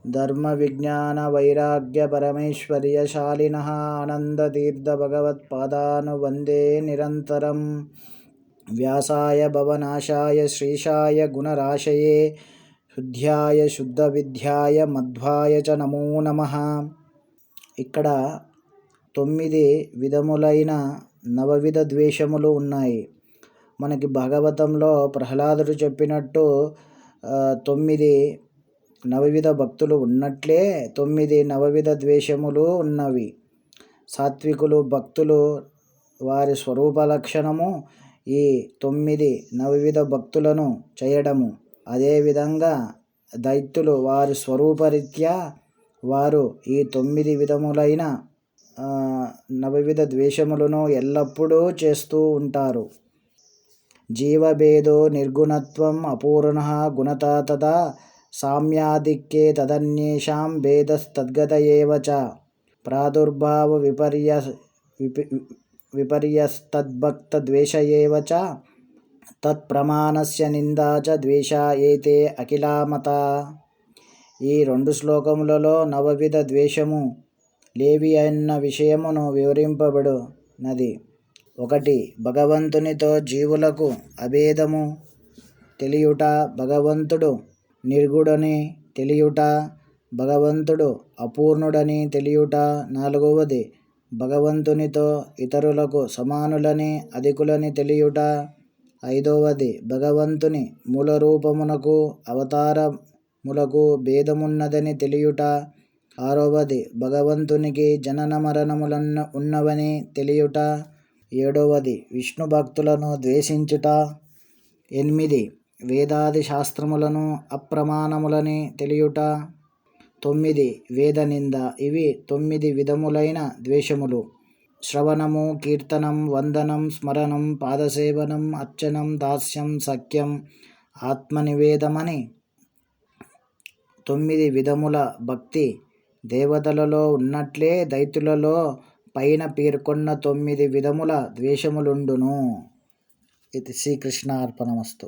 ధర్మ విజ్ఞాన వైరాగ్య పరమేశ్వర్యశాలినః ఆనందతీర్థ భగవత్పాదాను వందే నిరంతరం. వ్యాసాయ భవనాశాయ శ్రీశాయ గుణరాశయే శుద్ధ్యాయ శుద్ధ విద్యాయ మధ్వాయ చ నమో నమః. ఇక్కడ 9 విధములైన నవవిధ ద్వేషములు ఉన్నాయి. మనకి భాగవతంలో ప్రహ్లాదుడు చెప్పినట్టు 9 నవవిధ భక్తులు ఉన్నట్లే 9 నవవిధ ద్వేషములు ఉన్నవి. సాత్వికులు భక్తులు వారి స్వరూప లక్షణము ఈ 9 నవవిధ భక్తులను చేయడము. అదేవిధంగా దైత్యులు వారి స్వరూపరీత్యా వారు ఈ 9 విధములైన నవవిధ ద్వేషములను ఎల్లప్పుడూ చేస్తూ ఉంటారు. జీవభేదో నిర్గుణత్వం అపూర్ణః గుణతా తదా సామ్యాధిక్యే తదన్యేషాం భేదస్తద్గత ఏవ చ ప్రాదుర్భావ విపర్యస్తద్భక్త ద్వేష ఏవ చ తత్ప్రమాణస్య నిందా చ ద్వేష ఏతే అఖిలామతా. ఈ 2 శ్లోకములలో నవవిధ ద్వేషము లేవి అన్న విషయమును వివరింపబడినది. 1. భగవంతునితో జీవులకు అభేదము తెలియుట, భగవంతుడు నిర్గుణుడని తెలియుట, భగవంతుడు అపూర్ణుడని తెలియుట. 4. భగవంతునితో ఇతరులకు సమానులని అధికులని తెలియుట. 5. భగవంతుని మూలరూపమునకు అవతారములకు భేదమున్నదని తెలియుట. 6. భగవంతునికి జనన మరణములను ఉన్నవని తెలియుట. 7. విష్ణు భక్తులను ద్వేషించుట. 8. వేదాది శాస్త్రములను అప్రమాణములని తెలియుట. 9. వేద నింద. ఇవి 9 విధములైన ద్వేషములు. శ్రవణము, కీర్తనం, వందనం, స్మరణం, పాదసేవనం, అర్చనం, దాస్యం, సఖ్యం, ఆత్మనివేదమని 9 విధముల భక్తి దేవతలలో ఉన్నట్లే దైత్యులలో పైన పేర్కొన్న 9 విధముల ద్వేషములుండును. ఇది శ్రీకృష్ణ అర్పణమస్తు.